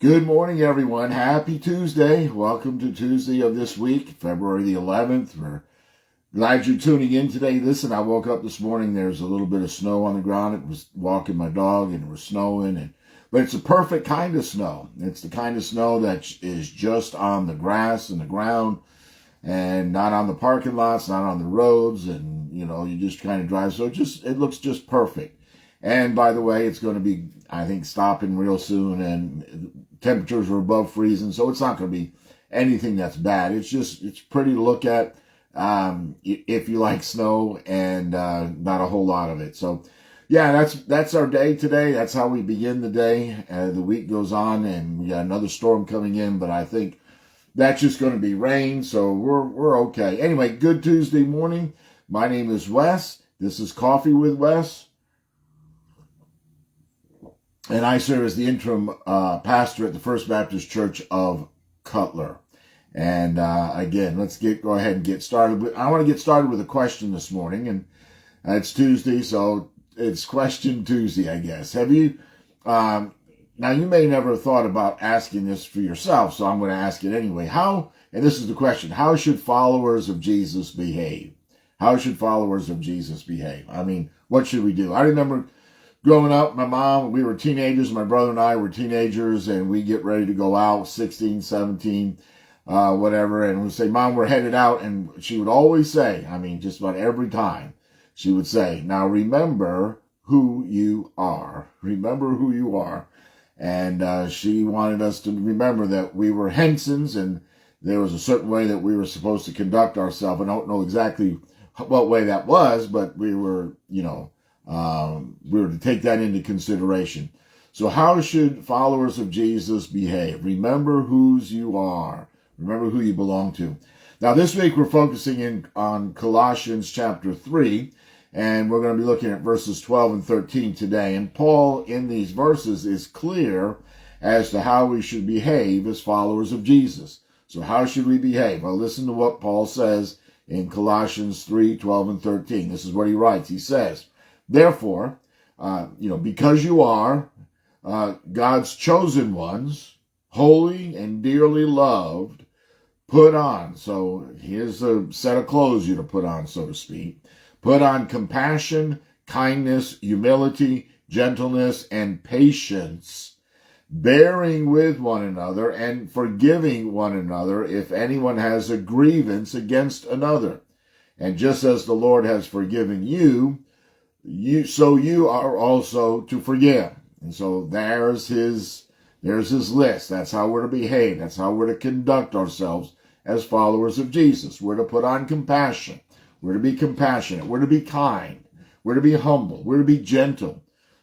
Good morning, everyone. Happy Tuesday. Welcome to Tuesday of this week, February the 11th. We're glad you're tuning in today. Listen, I woke up this morning. There's a little bit of snow on the ground. It was walking my dog and it was snowing. But it's a perfect kind of snow. It's the kind of snow that is just on the grass and the ground and not on the parking lots, not on the roads. And, you just kind of drive. So it looks just perfect. And by the way, it's going to be, I think, stopping real soon, and temperatures are above freezing, so it's not going to be anything that's bad. It's pretty to look at if you like snow, and not a whole lot of it. So, yeah, that's our day today. That's how we begin the day. The week goes on, and we got another storm coming in, but I think that's just going to be rain, so we're okay. Anyway, good Tuesday morning. My name is Wes. This is Coffee with Wes. And I serve as the interim pastor at the First Baptist Church of Cutler. And again, let's go ahead and get started. I want to get started with a question this morning, and it's Tuesday, so it's Question Tuesday, I guess. Have you? Now, you may never have thought about asking this for yourself, so I'm going to ask it anyway. And this is the question: how should followers of Jesus behave? How should followers of Jesus behave? I mean, what should we do? I remember growing up, my mom, we were teenagers, my brother and I were teenagers, and we get ready to go out, 16, 17, whatever, and we'd say, Mom, we're headed out, and she would always say, just about every time, she would say, now remember who you are. Remember who you are. And she wanted us to remember that we were Hensons, and there was a certain way that we were supposed to conduct ourselves. I don't know exactly what way that was, but we were, we were to take that into consideration. So how should followers of Jesus behave? Remember whose you are. Remember who you belong to. Now, this week we're focusing on Colossians chapter 3, and we're going to be looking at verses 12 and 13 today. And Paul, in these verses, is clear as to how we should behave as followers of Jesus. So how should we behave? Well, listen to what Paul says in Colossians 3, 12 and 13. This is what he writes. He says, therefore, because you are God's chosen ones, holy and dearly loved, put on. So here's a set of clothes you to put on, so to speak. Put on compassion, kindness, humility, gentleness, and patience, bearing with one another and forgiving one another if anyone has a grievance against another. And just as the Lord has forgiven you, so you are also to forgive. And so there's his list. That's how we're to behave. That's how we're to conduct ourselves as followers of Jesus. We're to put on compassion. We're to be compassionate. We're to be kind. We're to be humble. We're to be gentle.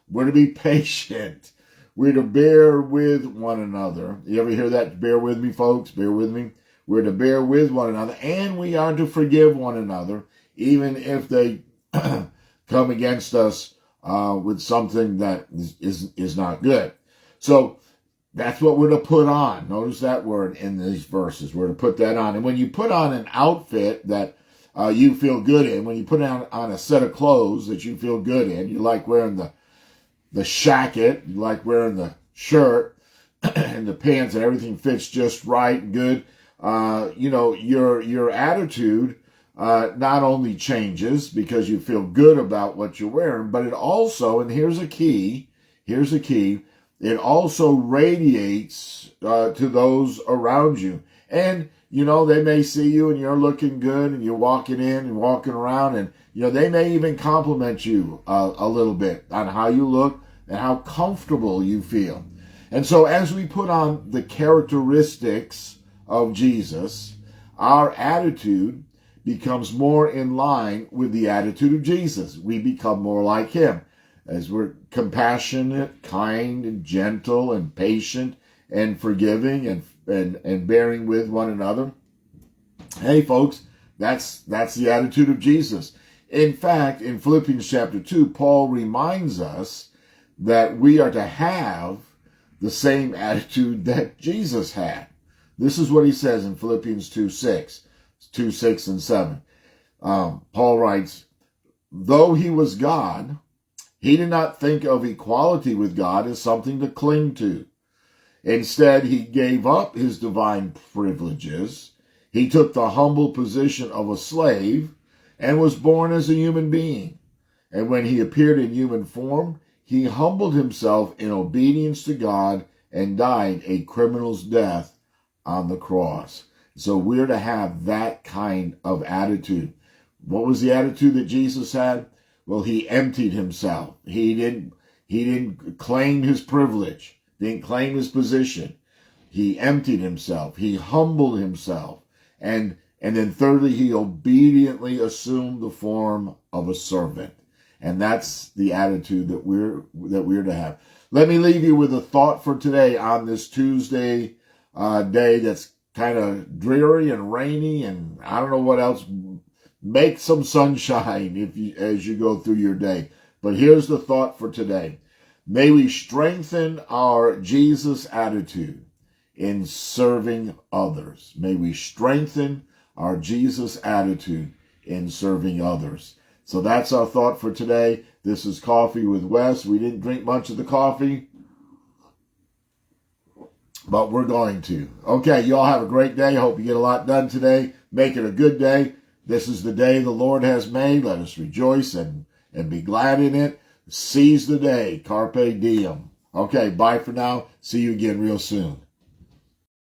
We're to be patient. We're to bear with one another. You ever hear that? Bear with me, folks. Bear with me. We're to bear with one another, and we are to forgive one another, even if they come against us with something that is not good. So that's what we're to put on. Notice that word in these verses. We're to put that on. And when you put on an outfit that you feel good in, when you put on a set of clothes that you feel good in, you like wearing the shacket, you like wearing the shirt and the pants, and everything fits just right and good, your attitude not only changes because you feel good about what you're wearing, but it also, and here's a key, it also radiates to those around you. And, they may see you and you're looking good and you're walking in and walking around, and, they may even compliment you a little bit on how you look and how comfortable you feel. And so as we put on the characteristics of Jesus, our attitude becomes more in line with the attitude of Jesus. We become more like him as we're compassionate, kind, and gentle, and patient, and forgiving, and bearing with one another. Hey, folks, that's the attitude of Jesus. In fact, in Philippians chapter 2, Paul reminds us that we are to have the same attitude that Jesus had. This is what he says in Philippians 2:6 and 7. Paul writes, though he was God, he did not think of equality with God as something to cling to. Instead, he gave up his divine privileges. He took the humble position of a slave and was born as a human being. And when he appeared in human form, he humbled himself in obedience to God and died a criminal's death on the cross. So we're to have that kind of attitude. What was the attitude that Jesus had? Well, he emptied himself. He didn't claim his privilege, didn't claim his position. He emptied himself. He humbled himself. And then thirdly, he obediently assumed the form of a servant. And that's the attitude that we're to have. Let me leave you with a thought for today on this Tuesday day that's kind of dreary and rainy, and I don't know what else. Make some sunshine as you go through your day. But here's the thought for today. May we strengthen our Jesus attitude in serving others. May we strengthen our Jesus attitude in serving others. So that's our thought for today. This is Coffee with Wes. We didn't drink much of the coffee, but we're going to. Okay, you all have a great day. Hope you get a lot done today. Make it a good day. This is the day the Lord has made. Let us rejoice and be glad in it. Seize the day. Carpe diem. Okay, bye for now. See you again real soon.